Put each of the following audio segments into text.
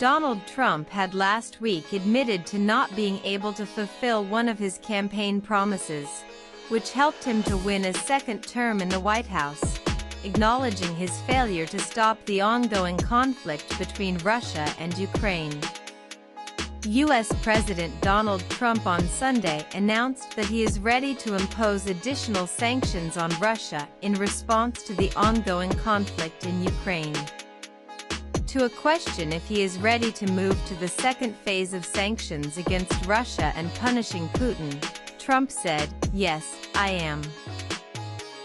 Donald Trump had last week admitted to not being able to fulfill one of his campaign promises, which helped him to win a second term in the White House, acknowledging his failure to stop the ongoing conflict between Russia and Ukraine. U.S. President Donald Trump on Sunday announced that he is ready to impose additional sanctions on Russia in response to the ongoing conflict in Ukraine. To a question if he is ready to move to the second phase of sanctions against Russia and punishing Putin, Trump said, "Yes, I am."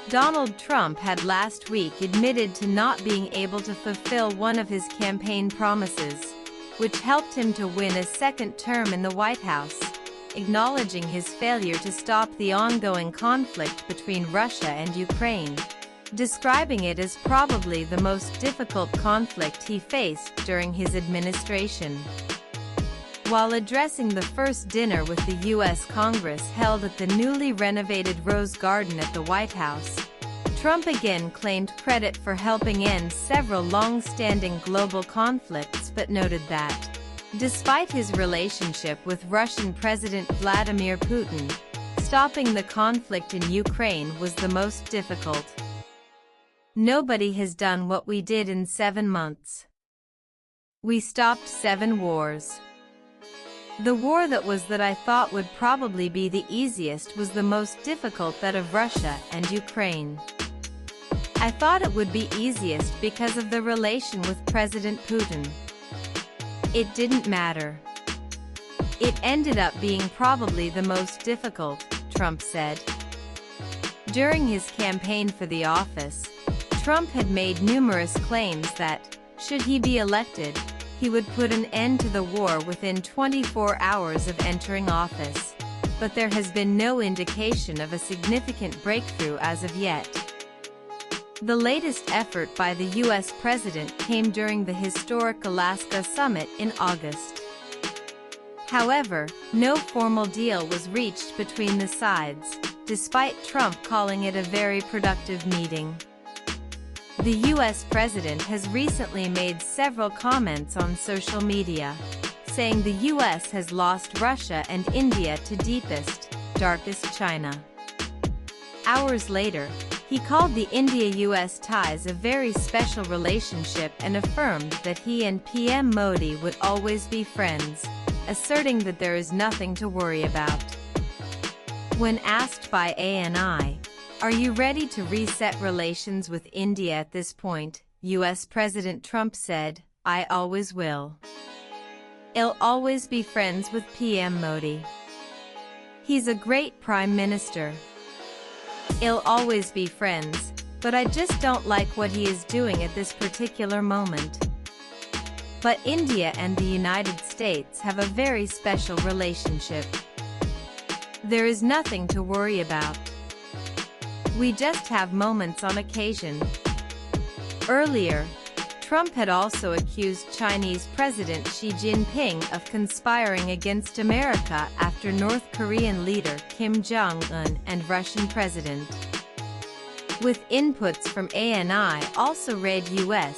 Donald Trump had last week admitted to not being able to fulfill one of his campaign promises, which helped him to win a second term in the White House, acknowledging his failure to stop the ongoing conflict between Russia and Ukraine, describing it as probably the most difficult conflict he faced during his administration. While addressing the first dinner with the U.S. Congress held at the newly renovated Rose Garden at the White House, Trump again claimed credit for helping end several long-standing global conflicts but noted that, despite his relationship with Russian President Vladimir Putin, stopping the conflict in Ukraine was the most difficult. "Nobody has done what we did in 7 months. We stopped 7 wars. The war that I thought would probably be the easiest was the most difficult, that of Russia and Ukraine. I thought it would be easiest because of the relation with President Putin. It didn't matter. It ended up being probably the most difficult," Trump said. During his campaign for the office, Trump had made numerous claims that, should he be elected, he would put an end to the war within 24 hours of entering office, but there has been no indication of a significant breakthrough as of yet. The latest effort by the U.S. president came during the historic Alaska summit in August. However, no formal deal was reached between the sides, despite Trump calling it a very productive meeting. The U.S. president has recently made several comments on social media, saying the U.S. has lost Russia and India to deepest, darkest China. Hours later, he called the India-U.S. ties a very special relationship and affirmed that he and PM Modi would always be friends, asserting that there is nothing to worry about. When asked by ANI, "Are you ready to reset relations with India at this point?" U.S. President Trump said, "I always will. I'll always be friends with PM Modi. He's a great prime minister. I'll always be friends, but I just don't like what he is doing at this particular moment. But India and the United States have a very special relationship. There is nothing to worry about. We just have moments on occasion." Earlier, Trump had also accused Chinese President Xi Jinping of conspiring against America after North Korean leader Kim Jong-un and Russian President. With inputs from ANI also read U.S.,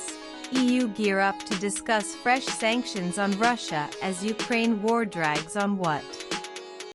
EU gear up to discuss fresh sanctions on Russia as Ukraine war drags on. What